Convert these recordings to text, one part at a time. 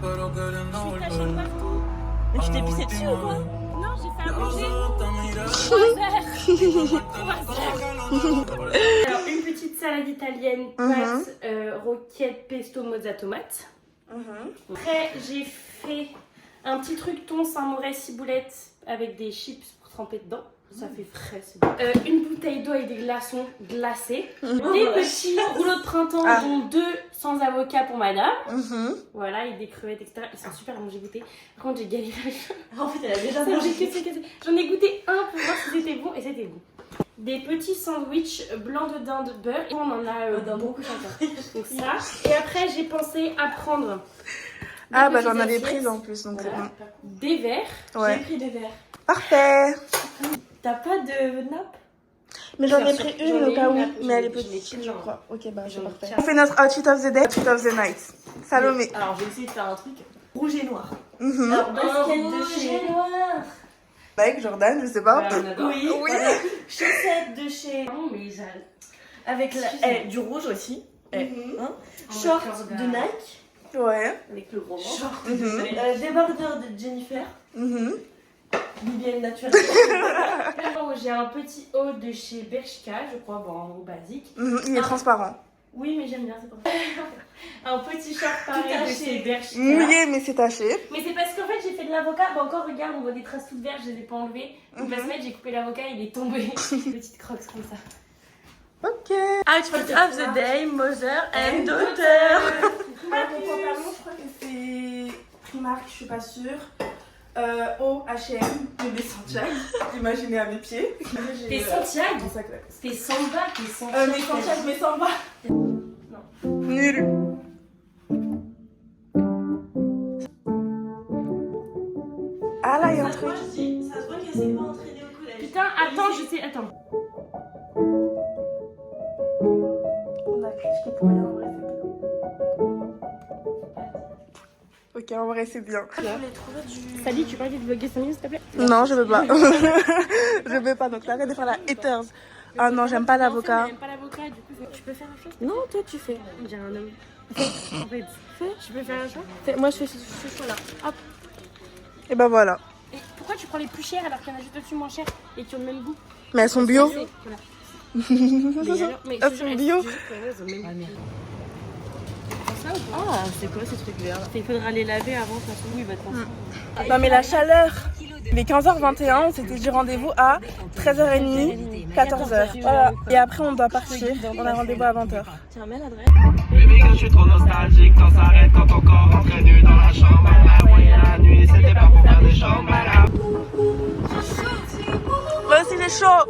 Je suis partout. Mais tu t'es pissé dessus ou quoi? Non, j'ai fait à manger. 3 heures. Alors, une petite salade italienne, pâtes, roquette, pesto, mozza, tomate. Après, j'ai fait un petit truc thon, Saint-Maurès, ciboulette avec des chips pour tremper dedans. Ça fait frais, c'est bon. Une bouteille d'eau avec des glaçons glacés. Des petits rouleaux de printemps, dont 2 sans avocat pour madame. Voilà, et des crevettes, etc. Ils sont super bons, j'ai goûté. Par contre, j'ai galéré. En fait, elle a déjà Ça, mangé. J'en ai goûté un pour voir si c'était bon, et c'était bon. Des petits sandwichs blancs de dinde beurre. Et on en a beaucoup chacun. Donc ça. Et après, j'ai pensé à prendre. Ah bah j'en avais pris en plus, donc c'est bon. Des verres. J'ai pris des verres. Parfait. T'as pas de nappe? Mais j'en ai pris une au cas où, nappe, mais elle est j'en ai petite, qu'une, je crois. Ok, bah c'est J'en ai parfait. 4. On fait notre outfit of the day, outfit of the night. Salomé. Alors, je vais essayer de faire un truc rouge et noir. Mhm. Alors, basket de chez... noir. Avec Jordan, je sais pas. Voilà, on adore. Oui, Oui. voilà. Chaussettes de chez... Non, mais j'aime. Avec du rouge aussi. Hein. Oh, Shorts Jordan. de Nike. Ouais. Avec le gros ventre. Shorts Mhm. débardeurs de Jennifer. Mhm. Bibienne naturelle. Oh, j'ai un petit haut de chez Bershka, je crois, bon, en haut basique. Mhm. Il est transparent. Oui, mais j'aime bien, c'est pour ça. Un petit short pareil de taché. chez Bershka. Mouillé, mais c'est taché. Mais c'est parce qu'en fait, j'ai fait de l'avocat. Bon, encore, regarde, on voit des traces toutes vertes, je les ai pas enlevées. Donc, la semaine, j'ai coupé l'avocat, il est tombé. Petite croque comme ça. Ok. Outfit of the day, mother and daughter. Mon pantalon, je crois que c'est Primark, je suis pas sûre. Au H&M, bébé Santiago, imaginez à mes pieds. T'es Santiago. T'es Samba, t'es Santiago. Mais Santiago, mais sans bas. Nul. Ah là, il y a un truc. Ça se voit qu'elle s'est pas entraînée au collège. Putain, attends, je sais. Attends. On a critiqué pour rien, en vrai, c'est bien. Ok, en vrai, c'est bien. Je voulais trouver du... Sally, tu peux arrêter de vlogger 5 minutes, s'il te plaît? Non, je veux pas. Je veux pas, donc arrête de faire la haters. Ah non, j'aime pas l'avocat. J'aime pas l'avocat, du coup, tu peux faire un choix? Non, toi tu fais. J'ai un homme. En fait, tu peux faire un choix? Moi, je fais ce choix-là. Hop. Et ben voilà. Et pourquoi tu prends les plus chers alors qu'il y en a juste au-dessus moins chers et qui ont le même goût? Mais elles sont bio. Voilà. Mais alors, mais Elles sont bio. Ah, c'est quoi ces trucs verts là? Il faudra les laver avant, de toute façon, il va te penser. Non mais la chaleur. Il est 15h21, on s'était dit rendez-vous à 13h30, 14h. Voilà. Et après on doit partir, on a rendez-vous à 20h. Tiens, mets l'adresse. Baby girl, je suis trop nostalgique, temps s'arrête quand ton corps rentre nu dans la chambre à la moyenne la nuit, c'était pas pour faire des chambres à la... Moi aussi j'ai chaud.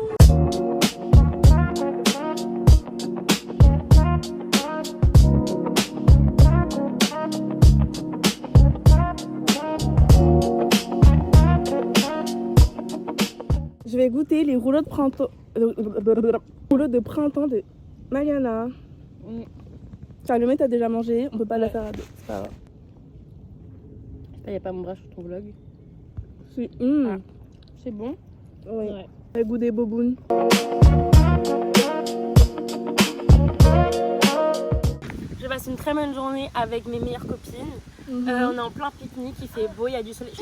Je vais goûter les rouleaux de printemps, rouleaux de printemps de Mariana. Salomé, t'as déjà mangé, on peut pas la faire à deux, c'est pas grave. Il n'y a pas mon bras sur ton vlog. Si. C'est bon? Oui. Ouais. Le goût des bobounes. Je passe une très bonne journée avec mes meilleures copines. On est en plein pique-nique, il fait beau, il y a du soleil.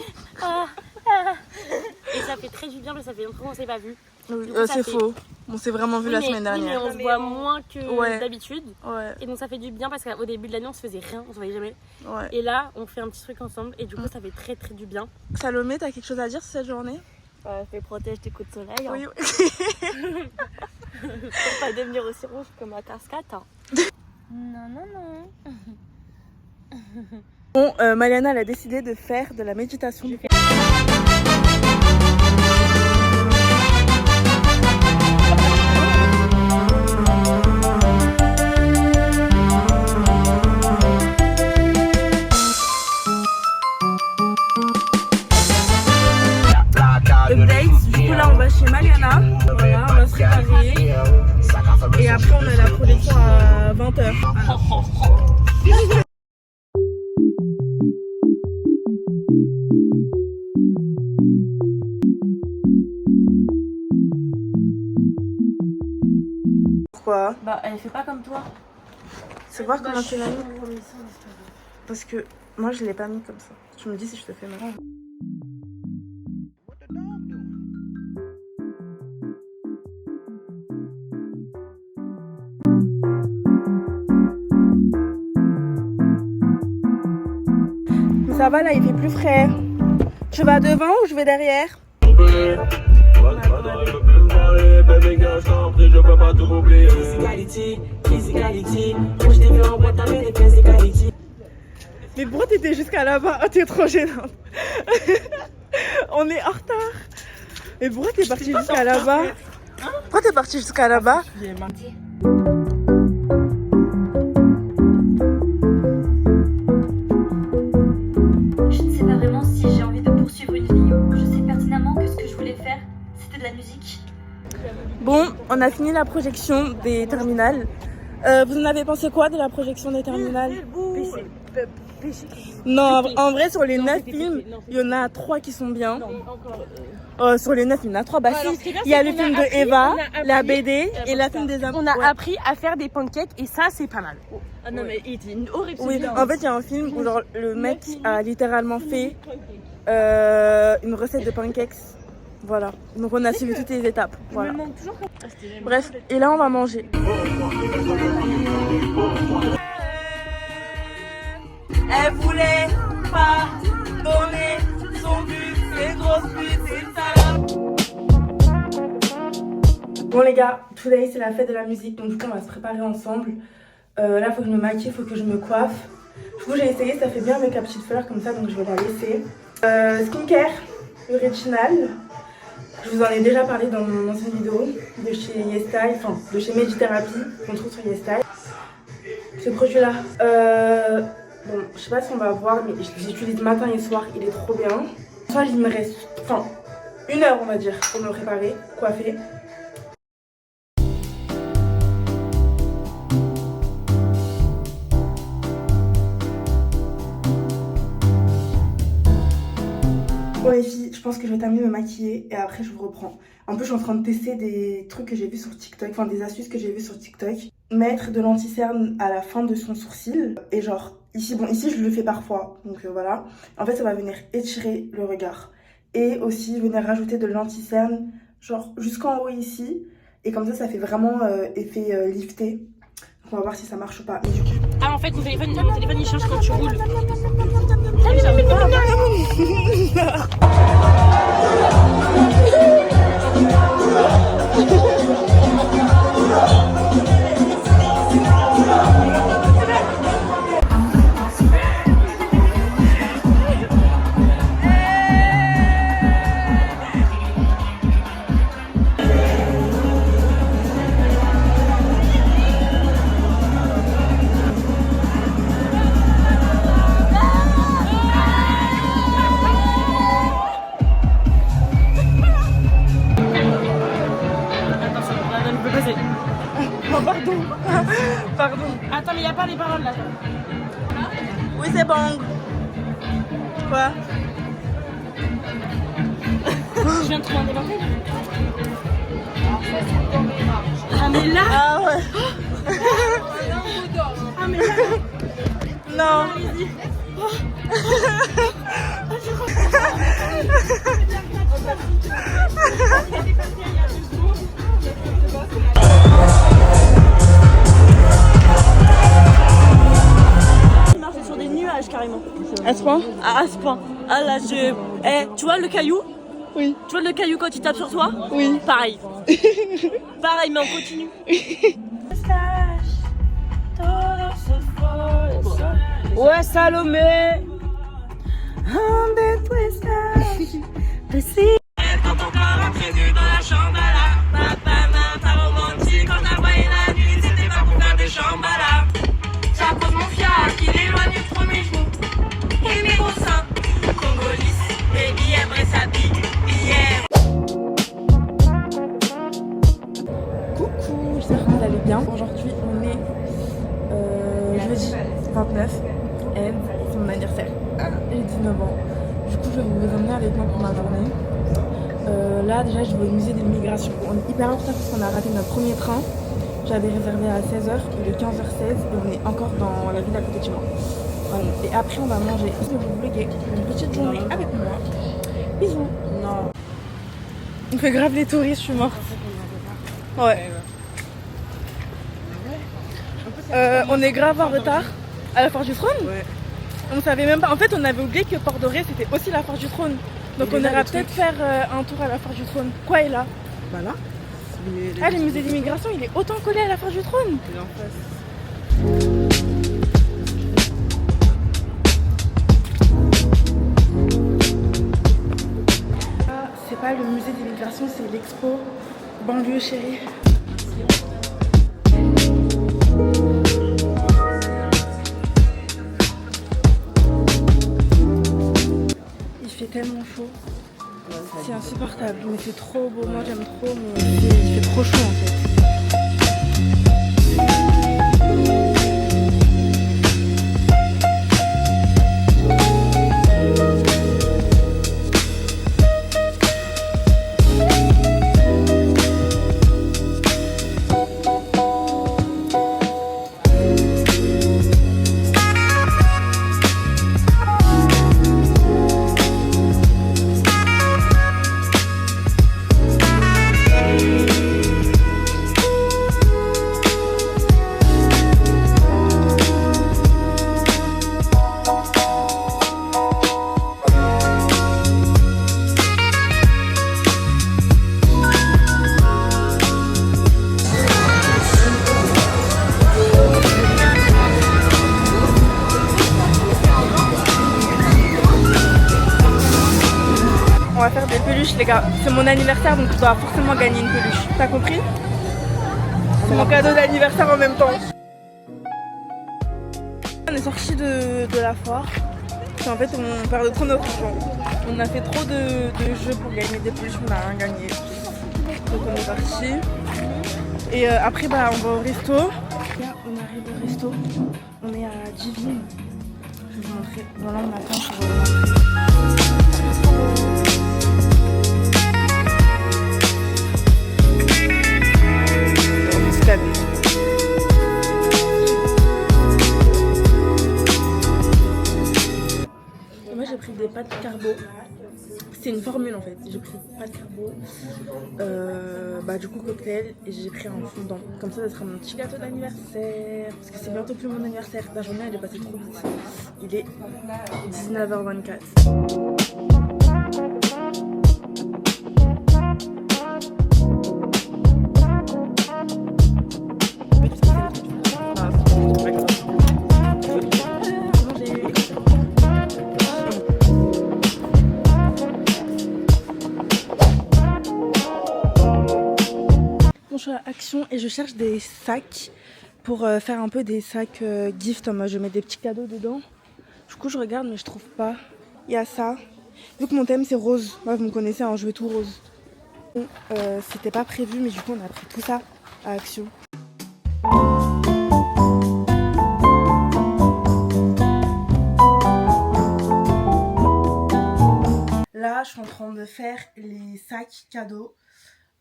Et ça fait très du bien, mais ça fait longtemps qu'on s'est pas vu. Oui, ça c'est fait- faux. On s'est vraiment vu la semaine Oui, mais dernière. on se voit moins que Ouais. d'habitude. Ouais, Et donc ça fait du bien parce qu'au début de l'année on se faisait rien, on se voyait jamais. ouais. Et là on fait un petit truc ensemble et du coup ça fait très très du bien. Salomé, t'as quelque chose à dire sur cette journée? Fais protège tes coups de soleil. Oui. Pour pas devenir aussi rouge que ma casquette. Non, non, non. Bon, Mariana, elle a décidé de faire de la méditation. Update, du coup là on va chez Mariana, voilà, on va se préparer et après on a la projection à 20h. Pourquoi? Bah, elle fait pas comme toi. C'est voir comment c'est la mienne. Parce que Moi, je l'ai pas mis comme ça. Tu me dis si je te fais mal. Mais ça va là, il fait plus frais. Tu vas devant ou je vais derrière? Mais pourquoi t'étais jusqu'à là-bas? Oh, t'es trop gênante. On est en retard. Mais pourquoi t'es parti jusqu'à là-bas? Pourquoi t'es parti jusqu'à là-bas? Je ne sais pas vraiment si j'ai envie de poursuivre une vie ou je sais pertinemment que ce que je voulais faire, c'était de la musique. Bon, on a fini la projection des terminales. Vous en avez pensé quoi de la projection des terminales? Non, en vrai, sur les 9 films, il y en a 3 qui sont bien. Sur les 9, il y en a 3. Bah, si, il y a le film de Eva, la BD et la film des amours. On a appris à faire des pancakes et ça, c'est pas mal. Ah non, mais il était une horrible. Oui, en fait, il y a un film où genre, le mec a littéralement fait une recette de pancakes. Voilà. Donc, on a suivi toutes les étapes. Voilà. Bref, et là, on va manger. Elle voulait pas donner son but, c'est une grosse pute, c'est une salope. Bon les gars, today c'est la fête de la musique, donc du coup on va se préparer ensemble. Là faut que je me maquille, faut que je me coiffe. Du coup j'ai essayé, ça fait bien avec la petite fleur comme ça, donc je vais la laisser. Skincare, original. Je vous en ai déjà parlé dans mon ancienne vidéo de chez YesStyle, enfin de chez Meditherapy, qu'on trouve sur YesStyle. Ce produit là, bon, je sais pas si on va voir, mais j'utilise matin et soir, il est trop bien. Soit il me reste, enfin, 1 heure on va dire, pour me préparer, coiffer. Bon les filles, je pense que je vais terminer de me maquiller et après je vous reprends. En plus je suis en train de tester des trucs que j'ai vus sur TikTok, enfin des astuces que j'ai vues sur TikTok. Mettre de l'anti-cerne à la fin de son sourcil et genre ici, bon ici je le fais parfois, donc voilà. En fait ça va venir étirer le regard et aussi venir rajouter de l'anti-cerne genre jusqu'en haut ici et comme ça fait vraiment effet lifté. Donc on va voir si ça marche ou pas. Mais du coup... Ah, en fait, mon téléphone il change quand tu roules. Pardon. Attends, mais il n'y a pas les paroles là. Oui c'est bon. Quoi? Je viens de trouver un démenté. Ah, mais là. Ah ouais. Ah, mais là. Non. Marcher sur des nuages carrément. À ce point? Ah, à ce point. Ah là, je. Eh, tu vois le caillou? Oui. Tu vois le caillou quand il tape sur toi? Oui. Pareil. Pareil, mais on continue. Ouais, Salomé. Quand ton corps entraîné dans la chambre à la papa, pas romantique. Quand t'as voyé la nuit, c'était pas pour faire des chambala. Ça cause mon fiac, il éloigne trop mes genoux. Et mes gros seins, Congolis, baby aimerait sa bille hier. Coucou, j'espère que vous allez bien. Aujourd'hui on est jeudi 29 et c'est mon anniversaire. J'ai 19 ans. Du coup je vais vous emmener avec moi pour ma journée. Là déjà je vais au musée de l'immigration. On est hyper en retard parce qu'on a raté notre premier train. J'avais réservé à 16h, il est 15h16 et on est encore dans la ville à côté de chez moi. pardon. Et après on va manger. Est-ce que vous voulez une petite journée avec moi? Bisous. Non. On fait grave les touristes, je suis morte. Ouais. On est grave en retard à la Foire du Trône. Ouais. On savait même pas. En fait, on avait oublié que Port-Doré c'était aussi la Foire du Trône. Donc on ira peut-être faire un tour à la Foire du Trône. Quoi est là? Bah là. Ah, le musée d'immigration, il est autant collé à la Foire du Trône. Il est en face. Ah, c'est pas le musée d'immigration, c'est l'expo banlieue chérie. Il fait tellement chaud. C'est insupportable, mais c'est trop beau. Moi j'aime trop, mais il fait trop chaud en fait. On va faire des peluches les gars, c'est mon anniversaire donc je dois forcément gagner une peluche. T'as compris? C'est mon cadeau d'anniversaire en même temps. On est sorti de la foire. Et en fait on perd trop notre argent. On a fait trop de jeux pour gagner des peluches, on n'a rien gagné. Donc on est parti. Et après bah on va au resto. Là on arrive au resto. On est à Divine. Je vais vous montrer. Voilà on attend pour rentrer. Moi j'ai pris des pâtes carbo. C'est une formule en fait. J'ai pris pâtes carbo, du coup cocktail et j'ai pris un fondant. Comme ça sera mon petit gâteau d'anniversaire. Parce que c'est bientôt plus mon anniversaire. La journée elle est passée trop vite. Il est 19h24. Je suis à Action et je cherche des sacs pour faire un peu des sacs gift. Moi je mets des petits cadeaux dedans. Du coup je regarde mais je trouve pas. Il y a ça. Vu que mon thème c'est rose. Moi vous me connaissez, hein, je veux tout rose. C'était pas prévu mais du coup on a pris tout ça à Action. Là je suis en train de faire les sacs cadeaux.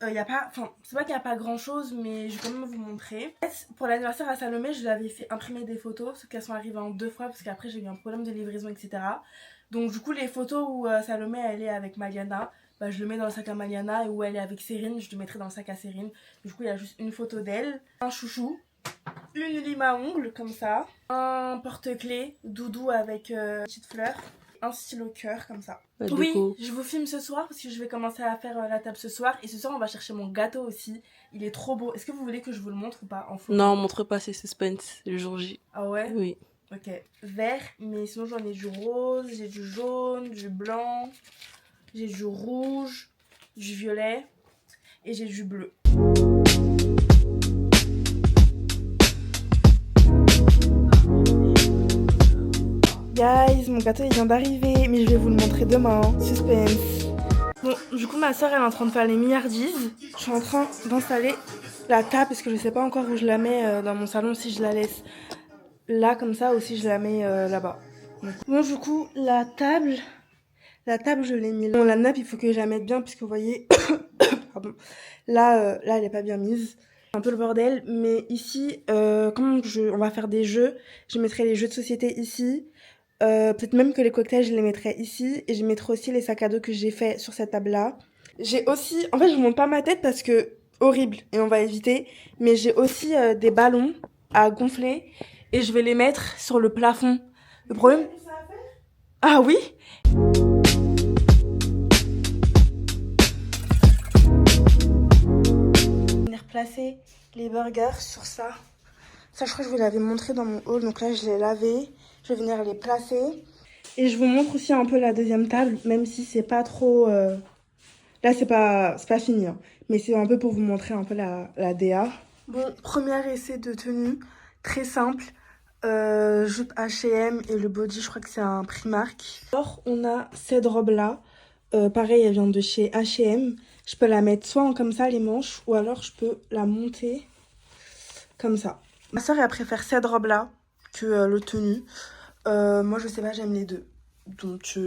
Y a pas, c'est pas qu'il n'y a pas grand chose, mais je vais quand même vous montrer. Pour l'anniversaire à Salomé, je lui avais fait imprimer des photos, sauf qu'elles sont arrivées en 2 fois parce qu'après j'ai eu un problème de livraison, etc. Donc du coup les photos où Salomé elle est avec Maliana, bah, je le mets dans le sac à Maliana, et où elle est avec Cérine, je le mettrai dans le sac à Cérine. Du coup il y a juste une photo d'elle, un chouchou, une lime à ongles comme ça, un porte-clés doudou avec une petite fleur, un stylo cœur comme ça. Oui, je vous filme ce soir parce que je vais commencer à faire la table ce soir. Et ce soir on va chercher mon gâteau aussi. Il est trop beau. Est-ce que vous voulez que je vous le montre ou pas en photo? Non, montre pas, c'est suspense, le jour J. Ah ouais? Oui. Ok, vert, mais sinon j'en ai du rose, j'ai du jaune, du blanc, j'ai du rouge, du violet et j'ai du bleu. Guys, mon gâteau il vient d'arriver, mais je vais vous le montrer demain, suspense. Bon, du coup ma soeur elle est en train de faire les milliardises. Je suis en train d'installer la table parce que je sais pas encore où je la mets dans mon salon, si je la laisse là comme ça ou si je la mets là-bas. Bon du coup la table je l'ai mis là. Bon la nappe il faut que je la mette bien puisque vous voyez, pardon, là elle est pas bien mise. Un peu le bordel, mais ici, comme on va faire des jeux, je mettrai les jeux de société ici. Peut-être même que les cocktails, je les mettrai ici. Et je mettrai aussi les sacs à dos que j'ai fait sur cette table-là. J'ai aussi... En fait, je vous montre pas ma tête parce que... Horrible, et on va éviter. Mais j'ai aussi des ballons à gonfler. Et je vais les mettre sur le plafond. Le problème... Ah oui? Venir placer les burgers sur ça. Ça, je crois que je vous l'avais montré dans mon haul. Donc là, je l'ai lavé. Je vais venir les placer. Et je vous montre aussi un peu la deuxième table. Même si c'est pas trop... Là, c'est pas fini. Hein. Mais c'est un peu pour vous montrer un peu la DA. Bon, premier essai de tenue. Très simple. Jupe H&M et le body, je crois que c'est un Primark. Alors, on a cette robe-là. Pareil, elle vient de chez H&M. Je peux la mettre soit comme ça, les manches, ou alors je peux la monter comme ça. Ma soeur, elle préfère cette robe-là que le tenue. Moi, je sais pas, j'aime les deux. Donc,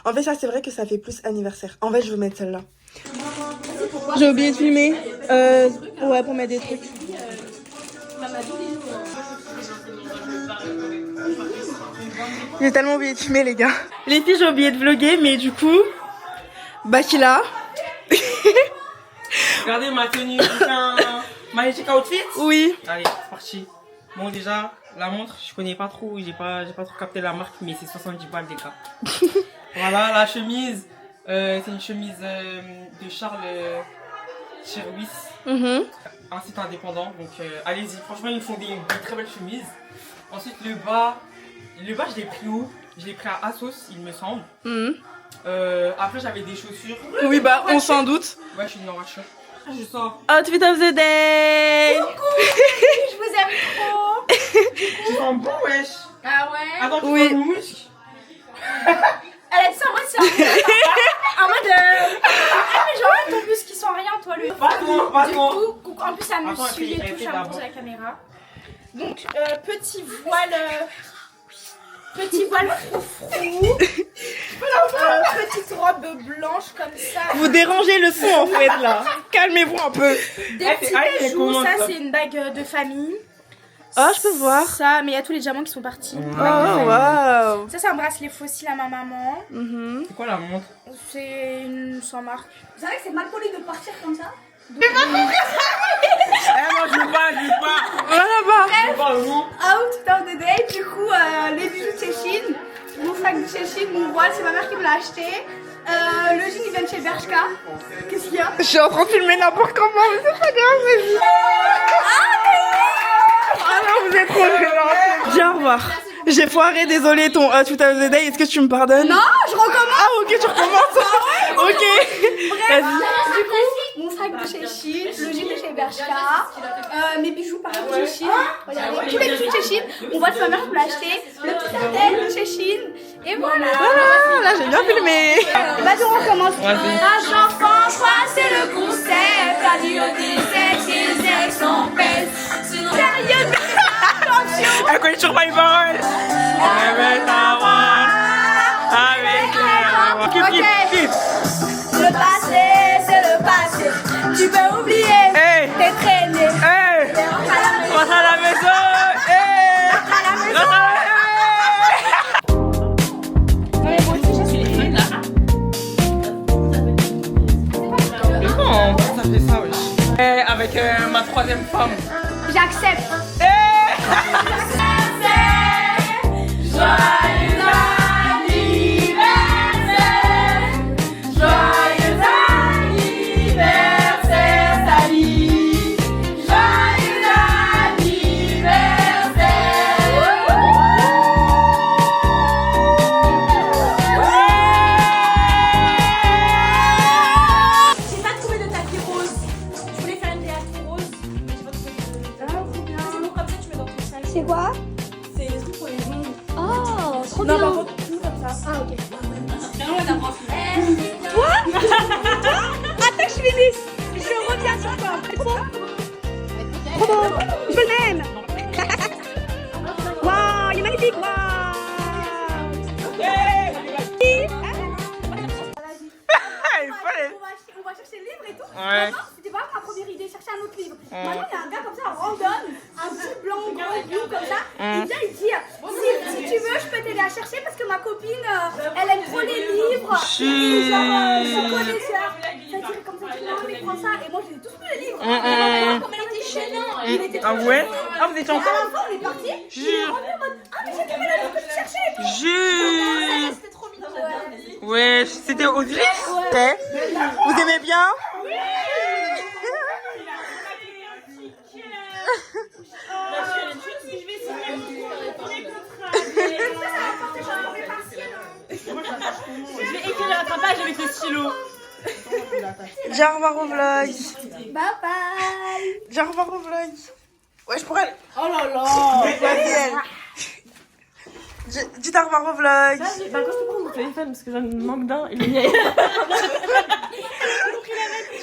en fait, ça, c'est vrai que ça fait plus anniversaire. En fait, je veux mettre celle-là. J'ai oublié de filmer. Ouais, pour mettre des trucs. J'ai tellement oublié de filmer, les gars. Les filles, j'ai oublié de vlogger, mais du coup, Bakila. Regardez ma tenue, j'ai fait un Magic Outfit. Oui. Allez, c'est parti. Bon, déjà, la montre, je connais pas trop, j'ai pas trop capté la marque, mais c'est 70 balles des cas. Voilà, la chemise, c'est une chemise de Charles Cherwis, un site indépendant. Donc, allez-y, franchement, ils font des très belles chemises. Ensuite, le bas, je l'ai pris où? Je l'ai pris à Asos, il me semble. Après, j'avais des chaussures. Oui, bah, on s'en doute. Ouais, je suis dans la voiture. Je sors. Outfit of the day. Je vous aime trop. Tu sens bon, wesh. Ah ouais. Attends, tu Oui. sens le muscle. Elle a dit ça en mode c'est en mode ah mais genre ton muscle qui sent rien toi le. Pas Du toi. coup, en plus elle me Attends, suit et elle tout, je fait suis d'abord. sur la caméra. Donc petit voile froufrou. Petite robe blanche comme ça. Vous dérangez le son, en fait, là. Calmez-vous un peu. Des Elle petits fait- elle bijoux, comment, ça ça c'est une bague de famille. Oh, je peux voir. Ça, mais il y a tous les diamants qui sont partis. Oh, waouh. Ça c'est un bracelet fossile à ma maman. C'est quoi la montre? C'est une sans marque. Vous savez que c'est mal poli de partir comme ça? Eh, moi, je veux pas. Voilà, bah. Je veux pas, non. Out of the day, du coup, les bijoux de chez Shein, mon sac de chez Shein, mon voile, c'est ma mère qui me l'a acheté. Le jean, il vient de chez Bershka. Qu'est-ce qu'il y a? Je suis en train de filmer n'importe comment, mais c'est pas grave, vas-y. Ah non, vous êtes trop gênants. Viens, au revoir. J'ai foiré, désolé, ton Outfit of the day. Est-ce que tu me pardonnes? Non, je recommence. Ah, ok, tu recommences. Ok. Vas-y. Du coup, mon sac de chez Shein, le jean de chez Bershka, mes bijoux par exemple de chez Shein, regardez, tous les bijoux de chez Shein, mon voile, c'est ma mère qui me l'a acheté, le petit cartel de chez Shein, et voilà. Voilà, là, j'ai bien filmé. Vas-y, on recommence. Vas-y. Un enfant, quoi, c'est le concept. Radio des sexes, on pèse. Sérieux, attention. Elle connaît toujours pas les paroles. Avec la voix. Avec la voix. Ok. Le passé, c'est le passé. Tu peux oublier Hey. tes traînées. Hey. Rentre à la maison. Hey. Rentre à Comment ça fait ça, wesh? Avec ma troisième femme. J'accepte. J'ai pas trouvé de tapis rose. Je voulais faire une théâtre rose. J'ai pas trouvé de c'est bon comme ça, tu mets dans ton sac. C'est quoi? C'est les trucs pour les ongles. Oh, trop Non, bien. par contre, tout comme ça. Ah, ok. Toi? Attends, je finisse. Je reviens sur toi. Trop bon. Trop bon. Je l'aime. Waouh, il est magnifique. Waouh. Il fallait. On va chercher le livre et tout. Ouais. Non, c'était pas ma première idée, chercher un autre livre. Maintenant, il y a un gars comme ça, random, un petit blanc gros bleu comme ça. Il vient, il dit si tu veux, je peux t'aider à chercher parce que ma copine, elle aime trop les livres. Et genre, je suis connaisseur. Ça dit comme ça, tu non, mais prends ça. Et moi, j'ai tous pris les livres. Comme elle était gênante. Il était Ah ouais? Ah, vous étiez à encore? la fin, on est parti. Il est revenu en mode ah, mais j'ai trouvé la livre que je cherchais. Jules! C'était trop mignon. Ouais, c'était au ouais. Vous aimez bien? Je vais écrire l'attrapage avec le stylo. Dis au revoir au vlog. Bye bye. Dis au revoir au vlog. Ouais, je pourrais. Oh là là. Vas-y, elle. Dis au revoir au vlog. Bah, quand je te prends mon téléphone parce que j'en manque d'un, il est vieil. Dis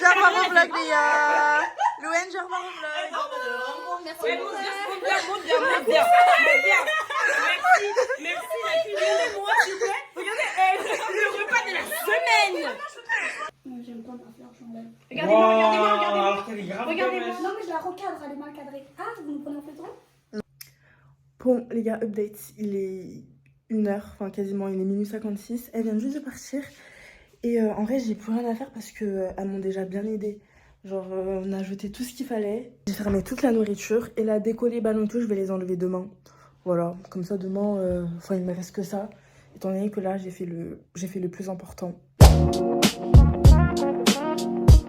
au revoir au vlog, Léa. Louane, dis au revoir au vlog. Merci. Merci, la cuisine-moi, s'il vous plaît. Regardez, le repas de la semaine. J'aime pas ma fleur chandelle. Regardez-moi. Regardez-moi. Non, mais je la recadre, elle est mal cadrée. Ah, vous me prenez en photo? Bon les gars, update, il est 1h, enfin quasiment, il est minuit 56. Elle vient juste de partir. Et en vrai, j'ai plus rien à faire parce qu'elles m'ont déjà bien aidé. Genre, on a jeté tout ce qu'il fallait. J'ai fermé toute la nourriture. Et la déco, les ballons et tout, je vais les enlever demain. Voilà, comme ça demain, enfin il me reste que ça. Étant donné que là, j'ai fait le plus important.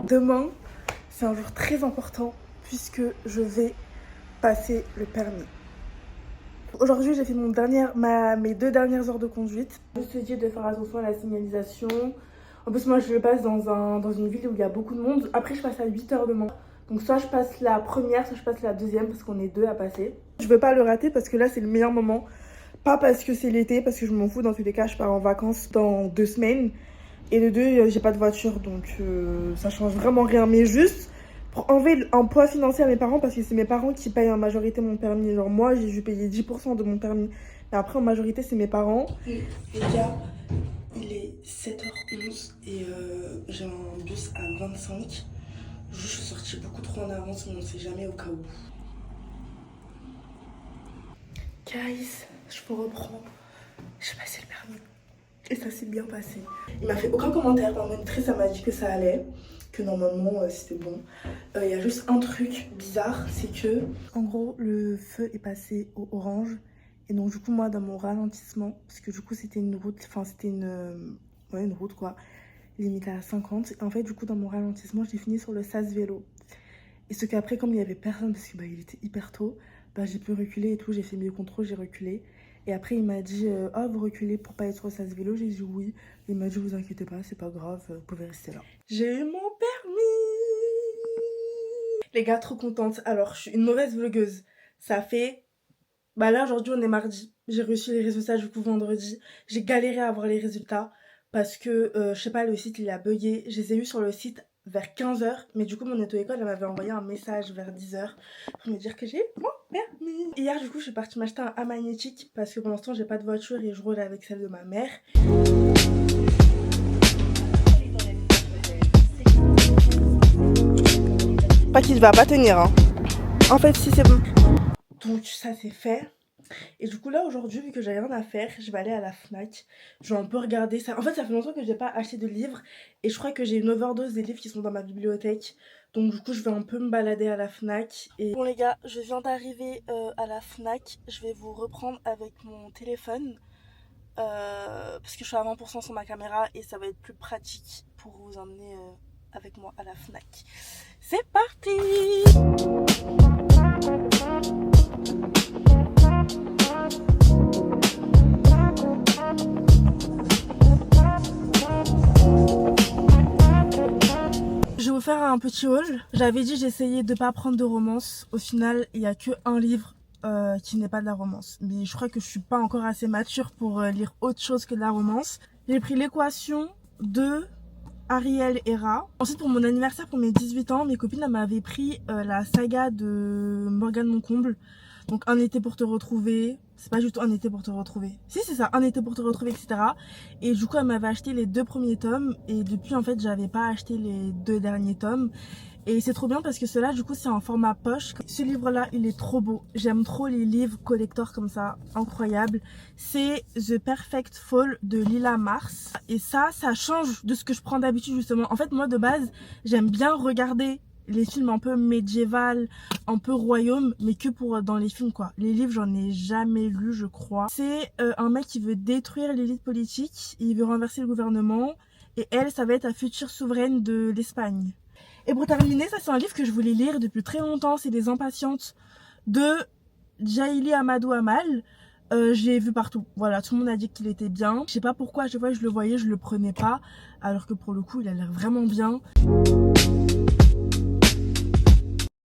Demain, c'est un jour très important puisque je vais passer le permis. Aujourd'hui, j'ai fait mes 2 dernières heures de conduite. Je me suis dit de faire attention à la signalisation. En plus, moi, je le passe dans une ville où il y a beaucoup de monde. Après, je passe à 8h demain. Donc, soit je passe la première, soit je passe la deuxième parce qu'on est 2 à passer. Je veux pas le rater parce que là, c'est le meilleur moment. Pas parce que c'est l'été, parce que je m'en fous. Dans tous les cas, je pars en vacances dans 2 semaines. Et de 2, j'ai pas de voiture. Donc, ça change vraiment rien. Mais juste pour enlever un poids financier à mes parents parce que c'est mes parents qui payent en majorité mon permis. Genre moi, j'ai dû payer 10% de mon permis. Mais après, en majorité, c'est mes parents. Et les gars, il est 7h11 et j'ai un bus à 25. Je suis sortie beaucoup trop en avance, mais on sait jamais au cas où. Guys, je vous reprends. J'ai passé le permis. Et ça s'est bien passé. Il m'a fait aucun commentaire. Par contre, ça m'a dit que ça allait. Que normalement c'était bon. Il y a juste un truc bizarre, c'est que en gros le feu est passé au orange et donc du coup moi dans mon ralentissement, parce que du coup c'était une route, enfin c'était une route quoi, limite à 50, et en fait du coup dans mon ralentissement j'ai fini sur le sas vélo. Et ce qu'après comme il y avait personne parce que il était hyper tôt, j'ai pu reculer et tout, j'ai fait mes contrôles, j'ai reculé. Et après, il m'a dit ah, vous reculez pour pas être sur le sas vélo. J'ai dit oui. Il m'a dit vous inquiétez pas, c'est pas grave, vous pouvez rester là. J'ai eu mon permis. Les gars, trop contente. Alors, je suis une mauvaise vlogueuse. Ça fait. Là, aujourd'hui, on est mardi. J'ai reçu les résultats du coup vendredi. J'ai galéré à avoir les résultats parce que, je sais pas, le site il a bugué. Je les ai eu sur le site vers 15h. Mais du coup, mon auto-école, elle m'avait envoyé un message vers 10h pour me dire que j'ai eu mon permis. Hier, du coup, je suis partie m'acheter un A magnétique parce que pour l'instant, j'ai pas de voiture et je roule avec celle de ma mère. Pas qu'il va pas tenir, hein. En fait, si c'est bon. Donc, ça, c'est fait. Et du coup, là, aujourd'hui, vu que j'ai rien à faire, je vais aller à la Fnac. Je vais un peu regarder ça. En fait, ça fait longtemps que j'ai pas acheté de livres. Et je crois que j'ai une overdose des livres qui sont dans ma bibliothèque. Donc du coup, je vais un peu me balader à la Fnac. Et bon les gars, je viens d'arriver à la Fnac. Je vais vous reprendre avec mon téléphone. Parce que je suis à 20% sur ma caméra. Et ça va être plus pratique pour vous emmener avec moi à la Fnac. C'est parti! Je vais vous faire un petit haul. J'avais dit j'essayais de pas prendre de romance. Au final, il n'y a que un livre qui n'est pas de la romance. Mais je crois que je suis pas encore assez mature pour lire autre chose que de la romance. J'ai pris l'équation de Ariel et Ra. Ensuite, pour mon anniversaire, pour mes 18 ans, mes copines m'avaient pris la saga de Morgane Moncomble. Donc Un été pour te retrouver, c'est pas du tout Un été pour te retrouver, si c'est ça, Un été pour te retrouver, etc. Et du coup elle m'avait acheté les 2 premiers tomes et depuis en fait j'avais pas acheté les 2 derniers tomes. Et c'est trop bien parce que cela du coup c'est en format poche. Ce livre là il est trop beau. J'aime trop les livres collector comme ça, incroyable. C'est The Perfect Fall de Lila Mars. Et ça change de ce que je prends d'habitude justement. En fait moi de base j'aime bien regarder les films un peu médiéval, un peu royaume, mais que pour dans les films quoi. Les livres j'en ai jamais lu je crois. C'est un mec qui veut détruire l'élite politique, il veut renverser le gouvernement et elle ça va être la future souveraine de l'Espagne. Et pour terminer, ça c'est un livre que je voulais lire depuis très longtemps, c'est Les Impatientes de Jaili Amadou Amal. J'ai vu partout, voilà, tout le monde a dit qu'il était bien. Je sais pas pourquoi à chaque fois que je le voyais, je le prenais pas, alors que pour le coup il a l'air vraiment bien.